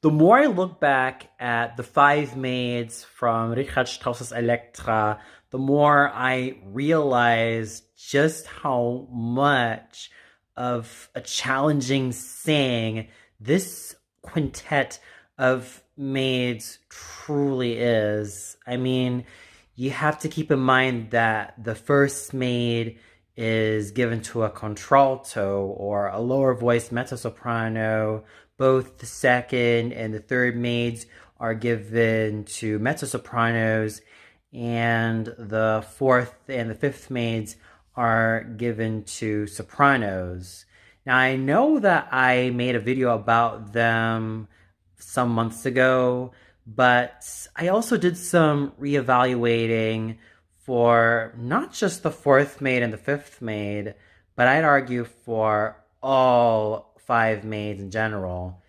The more I look back at the five maids from Richard Strauss's Elektra, the more I realize just how much of a challenging sing this quintet of maids truly is. I mean, you have to keep in mind that the first maid is given to a contralto or a lower voice mezzo-soprano. Both the second and the third maids are given to mezzo-sopranos, and the fourth and the fifth maids are given to sopranos. Now, I know that I made a video about them some months ago, but I also did some reevaluating for not just the fourth maid and the fifth maid, but I'd argue for all five maids in general.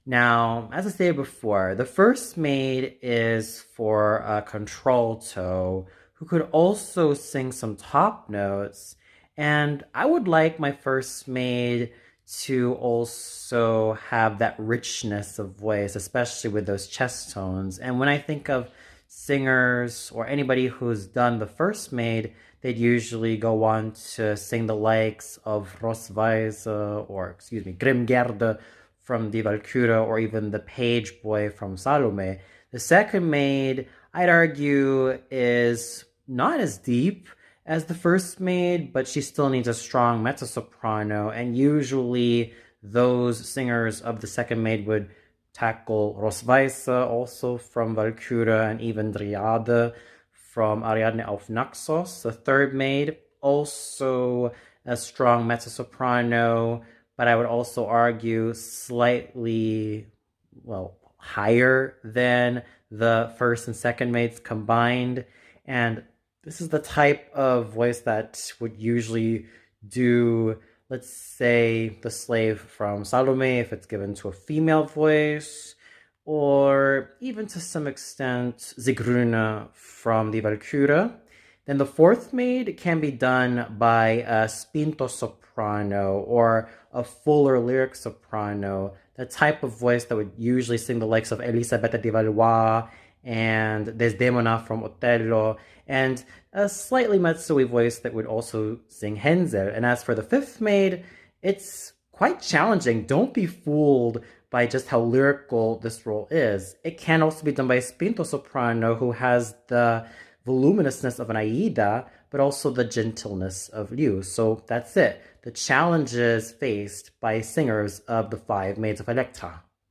Now, as I stated before, the first maid is for a contralto who could also sing some top notes, and I would like my first maid to also have that richness of voice, especially with those chest tones. And when I think of singers or anybody who's done the first maid, they'd usually go on to sing the likes of Rosweise Grimgerde from Die Walküre, or even the page boy from Salome. The second maid, I'd argue, is not as deep as the first maid, but she still needs a strong mezzo-soprano, and usually those singers of the second maid would tackle Rosweise, also from Walküre, and even Dryade from Ariadne auf Naxos. The third maid, also a strong mezzo-soprano, but I would also argue slightly, higher than the first and second maids combined. And this is the type of voice that would usually do, let's say, the slave from Salome if it's given to a female voice, or even to some extent Sigruna from the Walküre. Then the fourth maid can be done by a spinto soprano or a fuller lyric soprano, the type of voice that would usually sing the likes of Elisabetta di Valois and Desdemona from Otello, and a slightly mezzo-y voice that would also sing Hensel. And as for the fifth maid, it's quite challenging. Don't be fooled by just how lyrical this role is. It can also be done by a spinto soprano who has the voluminousness of an Aida, but also the gentleness of Liu. So that's it. The challenges faced by singers of the five maids of Elektra.